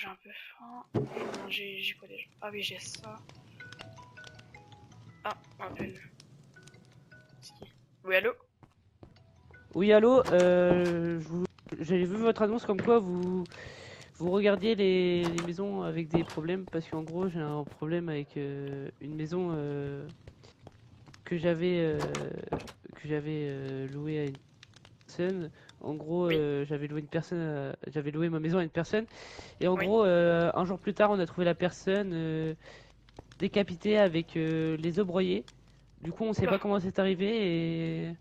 j'ai un peu faim. Non, j'ai quoi déjà? Ah oui, j'ai ça. Ah, un peu. Oui, allô? Oui, allô, j'avais vu votre annonce comme quoi vous regardiez les maisons avec des problèmes parce qu'en gros j'ai un problème avec une maison que j'avais louée à une personne. En gros, Oui, j'avais loué ma maison à une personne et en oui. gros un jour plus tard on a trouvé la personne décapitée avec les os broyés. Du coup on sait Oula. pas comment c'est arrivé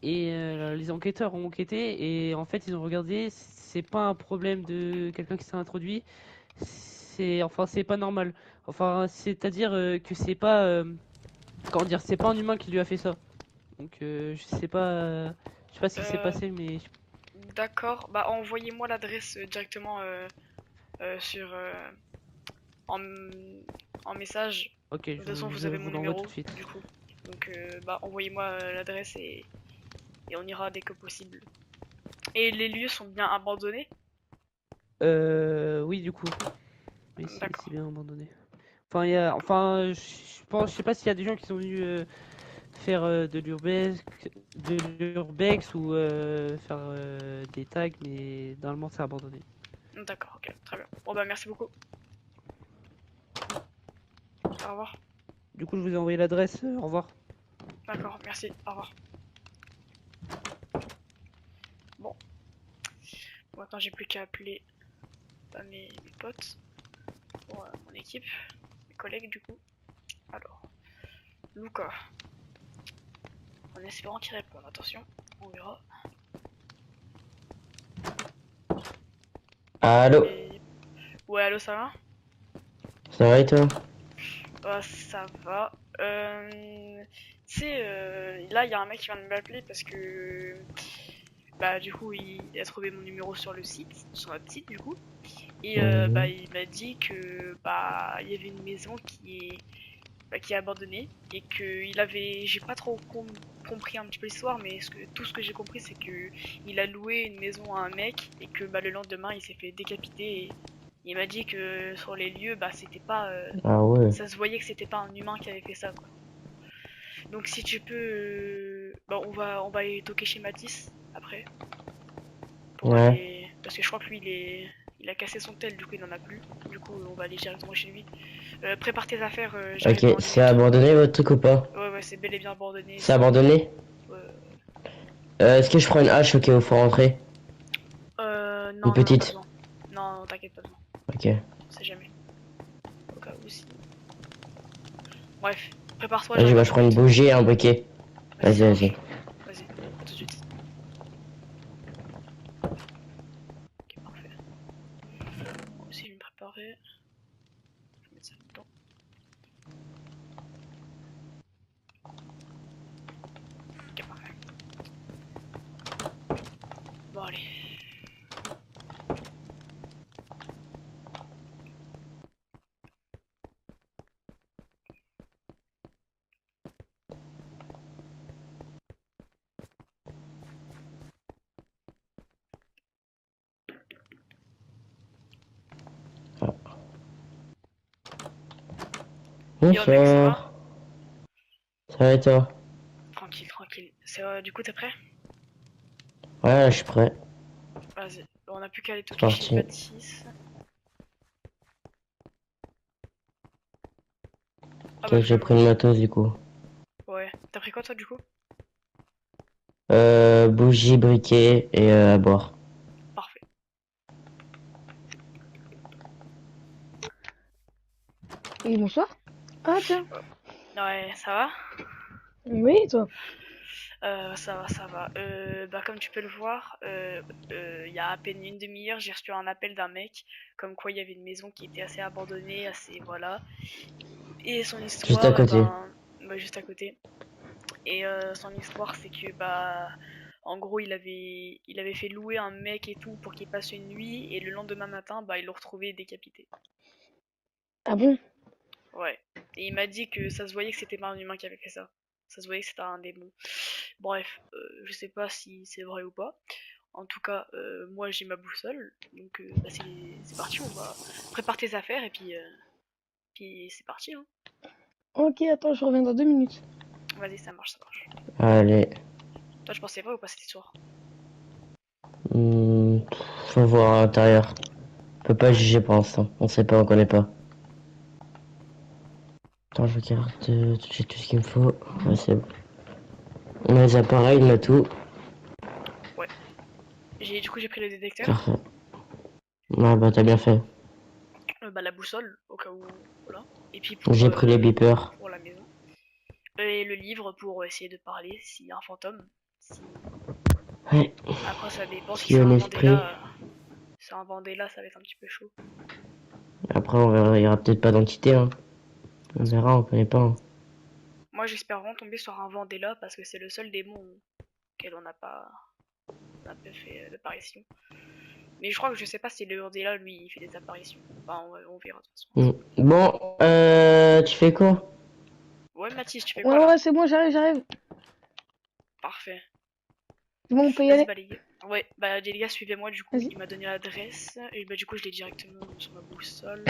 et les enquêteurs ont enquêté et en fait ils ont regardé, c'est pas un problème de quelqu'un qui s'est introduit, c'est pas normal. Enfin, c'est-à-dire que comment dire, c'est pas un humain qui lui a fait ça. Donc je sais pas ce qui s'est Euh, passé mais d'accord. Bah, envoyez-moi l'adresse directement sur en, en message. ok, De toute façon, vous je avez mon vous l'envoie tout numéro, de suite. du coup. Donc, bah, envoyez-moi l'adresse et on ira dès que possible. Et les lieux sont bien abandonnés? Oui, du coup, oui, c'est D'accord. bien abandonné. D'accord. Je sais pas s'il y a des gens qui sont venus faire de l'urbex ou faire des tags, mais normalement c'est abandonné. D'accord, ok, très bien. Bon, bah, merci beaucoup. Au revoir. Du coup, je vous ai envoyé l'adresse. Au revoir. D'accord, merci. Au revoir. Bon, maintenant j'ai plus qu'à appeler mes potes pour mon équipe, mes collègues du coup. Alors, Luca, en espérant qu'il réponde, attention, on verra. Allô, Et... Ouais, allô, ça va? ça va et toi? Bah, ça va. Tu sais, là, il y a un mec qui vient de m'appeler parce que, bah, du coup, il a trouvé mon numéro sur le site, sur notre site, du coup. Et, bah, Mhm. il m'a dit que, bah, il y avait une maison qui est abandonnée et que il avait, j'ai pas trop compris un petit peu l'histoire, mais tout ce que j'ai compris, c'est que il a loué une maison à un mec et que, bah, le lendemain, il s'est fait décapiter et il m'a dit que sur les lieux, bah, c'était pas, Ah ouais. ça se voyait que c'était pas un humain qui avait fait ça, quoi. Donc si tu peux, bah on va aller toquer chez Matisse après pour Ouais. aller, parce que je crois que lui il a cassé son tel, du coup il en a plus. Du coup on va aller directement chez lui. Prépare tes affaires, j'arrive Ok, dans une c'est minute. abandonné votre truc ou pas? Ouais ouais c'est bel et bien abandonné. C'est C'est abandonné? Est-ce que je prends une hache au cas où faut rentrer? Une non non non pas petite? besoin. Non, non t'inquiète pas besoin. Ok. On sait jamais. Au cas où si. Bref, prépare-toi, Vas-y, j'arrive bah dans je une prends une minute. bougie et un briquet. Vas-y Vas-y, ça vas-y. marche. Vas-y, à tout de suite. Ok parfait. Moi aussi je vais me préparer. Je vais mettre ça dedans. Ok parfait. Bon allez. Ah. Yo mec, ça va? Bonsoir. Ça va et toi? Tranquille, tranquille. Du coup, t'es prêt? Ouais, là, je suis prêt. Vas-y. On a plus qu'à aller C'est toquer chez parti. Mathis. Ah bah Ok, je viens j'ai de pris le voir. matos du coup. Ouais. T'as pris quoi toi du coup? Bougie, briquet et à boire. Parfait. Oui, bonsoir. Ah, tiens. Ouais, ça va? Oui, et toi? Ça va, ça va. Bah comme tu peux le voir, il y a à peine une demi-heure, j'ai reçu un appel d'un mec, comme quoi il y avait une maison qui était assez abandonnée, assez voilà. Et son Juste à histoire, côté. bah, juste à côté. Et son histoire, c'est que bah en gros, il avait fait louer un mec et tout pour qu'il passe une nuit et le lendemain matin, bah ils l'ont retrouvé décapité. Ah bon? Ouais. Et il m'a dit que ça se voyait que c'était pas un humain qui avait fait ça. Ça se voyait que c'était un démon. Bref, je sais pas si c'est vrai ou pas. En tout cas, moi j'ai ma boussole, donc bah, c'est parti, on va préparer tes affaires et puis c'est parti. Hein. Ok, attends, je reviens dans 2 minutes. Vas-y, ça marche, ça marche. Allez. Toi, je pensais vrai ou pas cette histoire? Faut voir à l'intérieur. On peut pas juger pour l'instant. On sait pas, on connaît pas. Attends, je regarde j'ai tout ce qu'il me faut. Ouais, c'est bon. On a les appareils, on a tout. Du coup, j'ai pris le détecteur, Parfait. Ouais, bah t'as bien fait. bah, la boussole, au cas où, voilà. Et puis J'ai pris les beepers. pour la maison. Et le livre pour essayer de parler s'il y a un fantôme. Ouais. Après, ça dépend si S'il y c'est a un un esprit. Mandela. Si c'est un Mandela, ça va être un petit peu chaud. Après, on verra. Il y aura peut-être pas d'entité, hein. On verra, on connaît pas. Hein. Moi, j'espère vraiment tomber sur un Mandela parce que c'est le seul démon auquel on n'a pas fait d'apparition. Mais je crois que je sais pas si le Mandela, lui, il fait des apparitions. Enfin, on verra de toute façon. Bon, tu fais quoi? Ouais, Mathis, tu fais Ouais, quoi là? ouais, c'est bon, j'arrive. Parfait. C'est bon, on peut y Vas-y, aller. bah les gars. Ouais, bah les gars, suivez-moi du coup. Vas-y. Il m'a donné l'adresse. Et bah du coup, je l'ai directement sur ma boussole.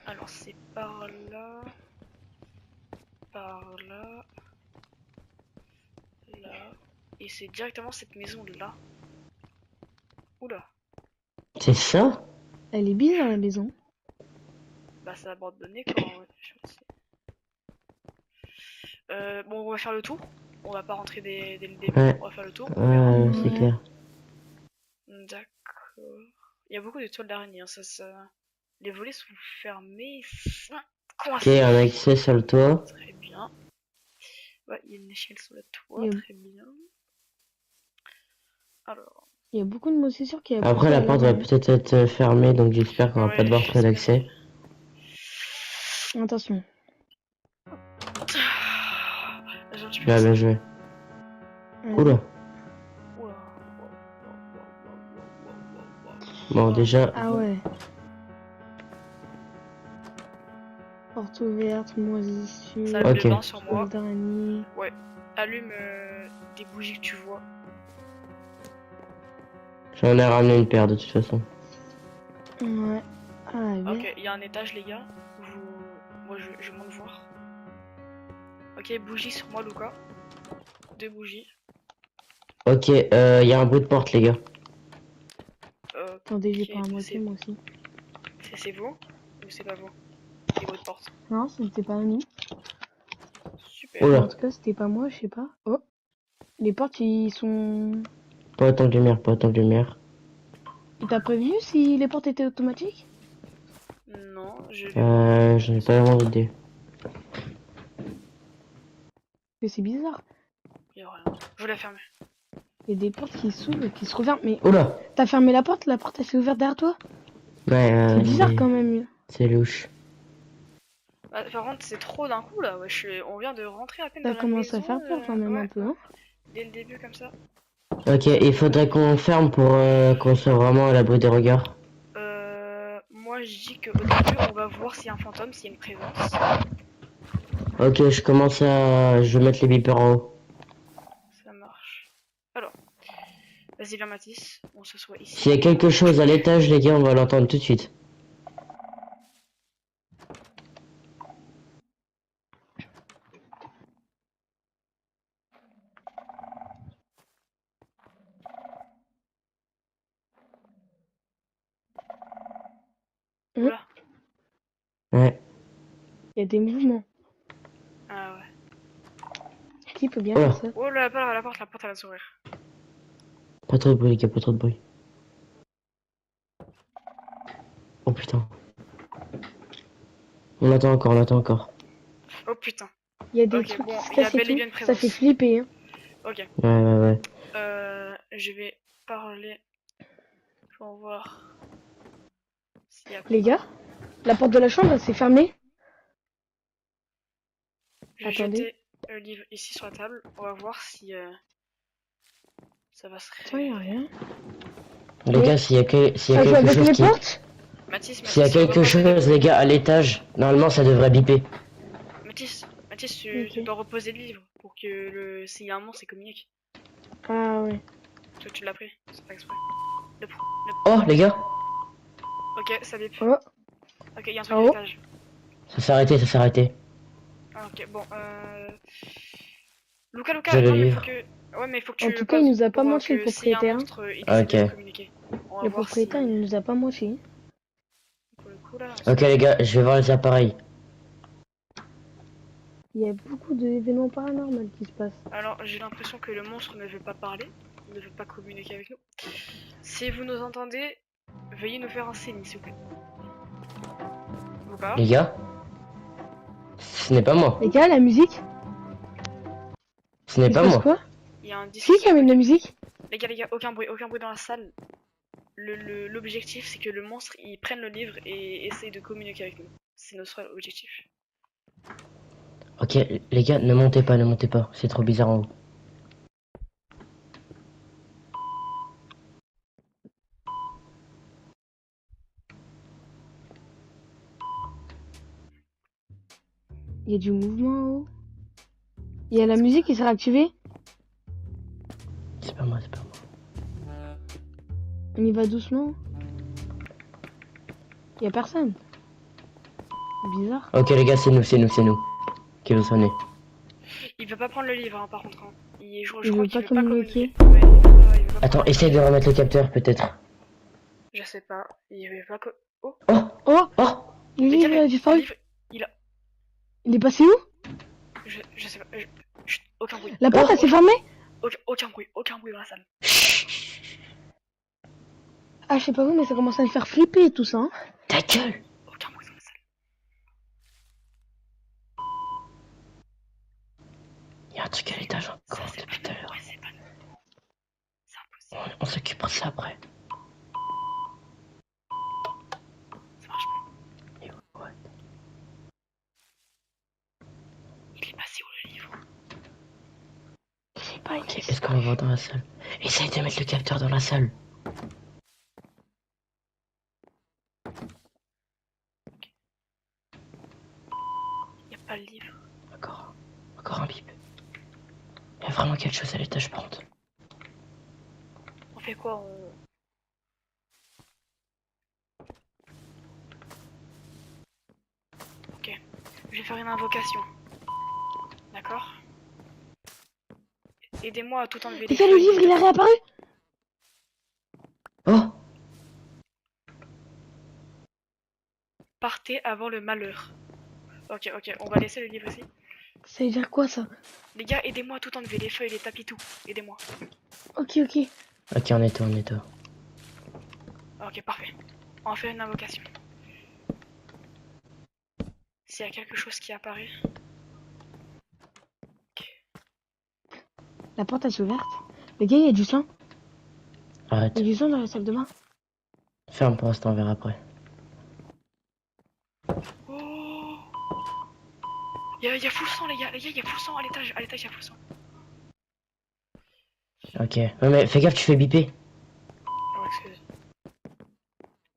Alors, c'est par là. Par là. Là. Et c'est directement cette maison là. Oula. C'est ça? Elle est bizarre, la maison. Bah, ça a abandonné quoi. Ouais, je sais. Bon, on va faire le tour. On va pas rentrer dès le début. Ouais. On va faire le tour. On verra. Ouais, c'est Ouais. clair. D'accord. Il y a beaucoup de toiles d'araignée. Hein, ça... Les volets sont fermés. Ok, Coincés. un accès sur le toit. Très bien. Ouais, il y a une échelle sur le toit. Il y a- Très bien. Alors. Il y a beaucoup de moisissures qui a Après, la porte va peut-être être fermée, donc j'espère qu'on va Ouais, pas devoir trouver j'espère. d'accès. Attention. Genre, tu peux Bien, faire ça. bien joué. Vas-y. Oula. Ouah. Bon, déjà, Ah ouais. Porte ouverte, moisissure, Salle Ok. de bain sur moi. toile d'araignée. Allume des bougies que tu vois. j'en ai ramené une paire de toute façon. Ouais. Ah ouais. Ok, il y a un étage, les gars. Moi, je monte voir. Ok, bougie sur moi, Luca. 2 bougies. Ok, y a un bruit de porte, les gars. Attendez, j'ai Ok, pas un moitié, moi aussi. c'est vous ou c'est pas vous? Les bruits de porte. Non, c'était pas nous. Super. Oula. En tout cas, c'était pas moi, je sais pas. Oh. Les portes, ils sont... Pas autant de lumière, pas autant de lumière. Il t'a prévenu si les portes étaient automatiques? Non, je vais J'en ai pas vraiment d'idée. Mais c'est bizarre. Il y a rien. Je vais la fermer. Il y a des portes qui s'ouvrent et qui se referment. Mais Oula. t'as fermé la porte elle s'est ouverte derrière toi? Ouais, C'est bizarre quand même. c'est louche. Bah, par contre, c'est trop d'un coup là. Ouais, on vient de rentrer à peine Ça dans la commence à maison, faire peur quand même ouais, un peu, hein? dès le début comme ça. Ok, il faudrait qu'on ferme pour qu'on soit vraiment à l'abri des regards. Moi je dis qu'au début on va voir s'il y a un fantôme, s'il y a une présence. Ok, je vais mettre les beepers en haut. Ça marche. Alors, vas-y viens Mathis, on s'assoit ici. S'il y a quelque chose à l'étage, les gars, on va l'entendre tout de suite. Oula. Ouais. Il y a des mouvements. Ah ouais. Qui peut bien Oh. faire ça? Oh là, la porte elle va s'ouvrir. Pas trop de bruit, les gars, pas trop de bruit. Oh putain. On attend encore. Oh putain. Il y a des Ok, trucs bon, qui se il y a cassent et bel et tout. bien une Ça présence. fait flipper, hein. Ok. Ouais. Je vais parler pour voir s'il y a Les gars, la porte de la chambre, elle s'est fermée. Je vais Attendez. jeter le livre ici sur la table. On va voir si ça va se Attends, y a rien. Les gars, s'il y a Ah, je vois quelque avec chose les qui... portes? Mathis, S'il y a quelque repose les chose, les gars, à l'étage, normalement, ça devrait biper. Mathis, tu Ok. dois reposer le livre pour que s'il y a un monstre, il communique. Ah ouais. Toi, tu l'as pris. C'est pas exprès. Oh, les gars, Ok, ça bip. Oh. Ok, y'a un truc Oh. à l'étage. ça s'est arrêté, ça s'est arrêté. Ah, ok, bon, Luca, J'ai le non, mais livre. faut que... Ouais, mais faut que En tu tout cas, il nous a pas pour, menti, le que s'il y a un propriétaire. monstre, il Ah, essaie de ok. communiquer. On va Le voir propriétaire, si... il nous a pas menti. Pour le coup, là... Ok, les gars, je vais voir les appareils. Il y a beaucoup d'événements paranormaux qui se passent. Alors, j'ai l'impression que le monstre ne veut pas parler, ne veut pas communiquer avec nous. Si vous nous entendez, veuillez nous faire un signe, s'il vous plaît. Luca, Les gars, ce n'est pas moi. Les gars, la musique, Ce n'est il se pas passe moi. quoi? il y a un disque... Qui amène la musique? Les gars, aucun bruit dans la salle. L'objectif, c'est que le monstre, il prenne le livre et essaye de communiquer avec nous. C'est notre objectif. Ok, les gars, ne montez pas, ne montez pas. C'est trop bizarre en haut. Il y a du mouvement en haut. Il y a la musique qui s'est réactivée. C'est pas moi, c'est pas moi. On y va doucement. Il y a personne. Bizarre. Ok, les gars, c'est nous, c'est nous, c'est nous. Qui vous sonnez. Il veut pas prendre le livre, hein, par contre. Hein. Je Il crois veut qu'il pas veut pas communiquer. communiquer. Ouais, il veut pas Attends, prendre- essaye de remettre le capteur, peut-être. Je sais pas. Il veut pas... Oh, Oh, Oh, oh, le les gars, livre a le disparu. livre, Il est passé où? je sais pas. Chut, aucun bruit. La porte, elle s'est fermée? Aucun bruit dans la salle. Ah, je sais pas vous, mais ça commence à me faire flipper tout ça. Hein. ta gueule. Aucun bruit dans la salle. Il y a un truc à l'étage encore Ça, c'est depuis pas tout à nous. l'heure. Ouais, c'est pas nous. C'est impossible. On s'occupera de ça après. Ça marche pas. Et ouais. Il est passé où le livre? Je sais pas, Ok, est-ce qu'on va voir dans la salle? Essaye de mettre le capteur dans la salle. Il y a pas le livre. Encore un bip. Il y a vraiment quelque chose à l'étage par contre. On fait quoi? On... Ok. Je vais faire une invocation. D'accord? Aidez-moi à tout enlever. Les gars, le livre, il a réapparu. Oh, Partez avant le malheur. Ok, on va laisser le livre ici. Ça veut dire quoi ça? Les gars, aidez-moi à tout enlever, les feuilles, les tapis, tout. Aidez-moi. Ok, ok. ok, on nettoie, on nettoie. Ok, parfait. On va faire une invocation. S'il y a quelque chose qui apparaît. La porte, elle s'est ouverte. Les gars, il y a du sang. Arrête. Il y a du sang dans la salle de bain. Ferme pour l'instant, on verra après. Oh, y a full sang, les gars, il y a full sang à l'étage, il y a full sang. Ok. Ouais, mais fais gaffe, tu fais biper. Oh, excuse.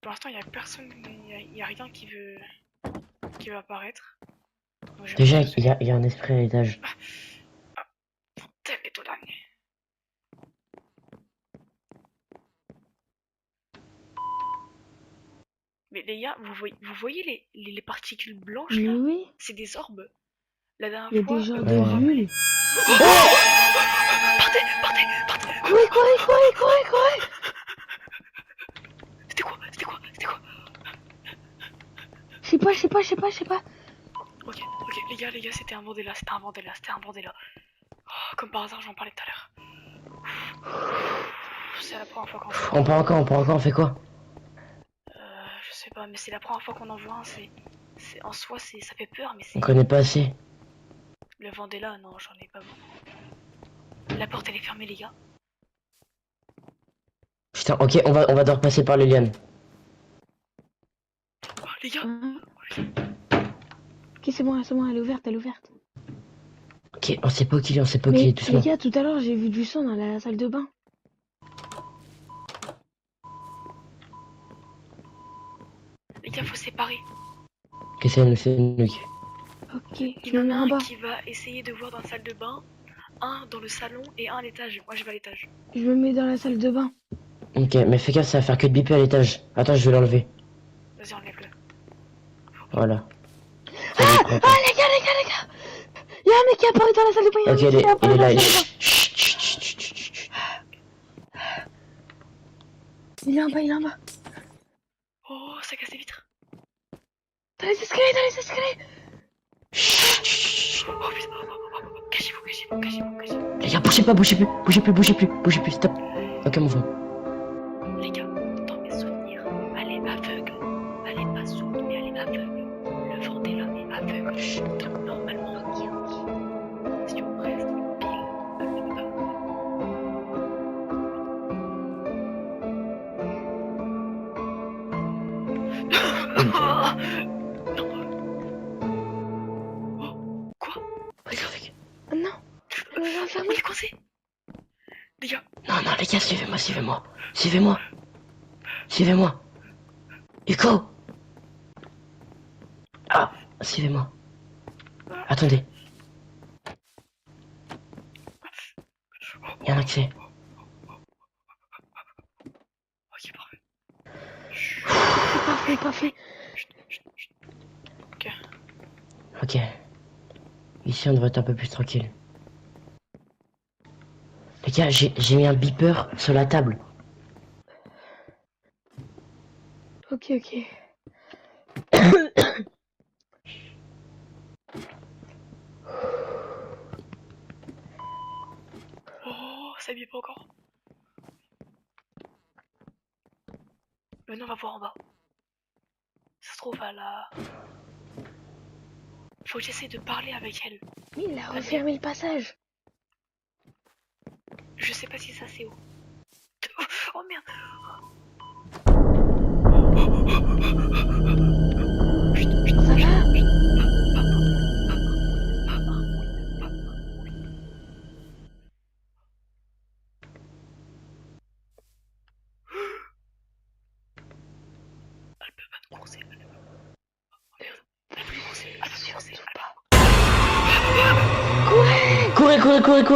Pour l'instant, il y a personne, il y a rien qui veut apparaître. Donc, je vais Déjà, me- il y a un esprit à l'étage. Tel est Todan. Mais les gars, vous voyez les particules blanches Mais là? oui, C'est des orbes. La dernière il y a fois, des genres vous de vous rappelez- bulles. Partez. Courez. C'était quoi? Je sais pas. Ok, les gars, c'était un bordel là. Oh, comme par hasard, j'en parlais tout à l'heure. C'est la première fois qu'on On part encore, on fait quoi? je sais pas, mais c'est la première fois qu'on en voit un. En soi, ça fait peur, mais On c'est. connaît pas assez. Le Vendella, non, j'en ai pas beaucoup. La porte, elle est fermée, les gars. Putain, ok, on va devoir passer par les lianes. Oh, les gars, Hein. Ok, c'est bon, elle est ouverte. Ok, on sait pas qui il est, on sait pas Mais qui il est, les doucement. gars, tout à l'heure, j'ai vu du sang dans la salle de bain. les gars, faut se séparer. Ok, c'est nous. Ok, Il je y me en mets a en un bas. qui va essayer de voir dans la salle de bain. un dans le salon et un à l'étage. Moi je vais à l'étage. Je me mets dans la salle de bain. Ok, mais fais gaffe, ça va faire que de biper à l'étage. Attends, je vais l'enlever. Vas-y, enlève-le. Voilà. Ah, les gars, il y a un mec qui est apparu dans la salle de bain. Ok, Il y a un mec qui est il apparu est dans là, la il salle de bain. est... Chut, chut, chut, chut, chut, chut. Il est en bas, il est en bas. Oh, ça casse les vitres. Dans les escaliers, dans les escaliers. Chut, chut, chut. Oh putain, cachez-vous, cachez-vous, cachez-vous, cachez-vous. Les gars, bougez pas, bougez plus, bougez plus, bougez plus, bougez plus, stop. Ok, mon frère. Les gars, dans mes souvenirs, elle est aveugle. Elle est pas sourde, mais elle est aveugle. Le Vendée là est aveugle. Chut. Donc normalement, si on reste pile, elle est aveugle. Oh, quoi? Oh non, elle nous a On enfermés. est coincé. Les gars, Non, non, les gars, suivez-moi, suivez-moi. Suivez-moi. Suivez-moi. Hugo. Ah, suivez-moi. Attendez. Il y a un accès. ok, parfait. Parfait, parfait. Ok. Ici, on devrait être un peu plus tranquille. Les gars, j'ai mis un beeper sur la table. Ok, ok. Oh, ça bip encore. Venez, on va voir en bas. Ça se trouve à la... Faut que j'essaie de parler avec elle. Mais il a refermé le passage. Je sais pas si ça c'est où. Oh merde. Ça va? Elle peut pas nous courser. Elle peut pas. Oh merde. Elle peut nous courser. Elle peut nous courser. Courez, courez, courez, courez.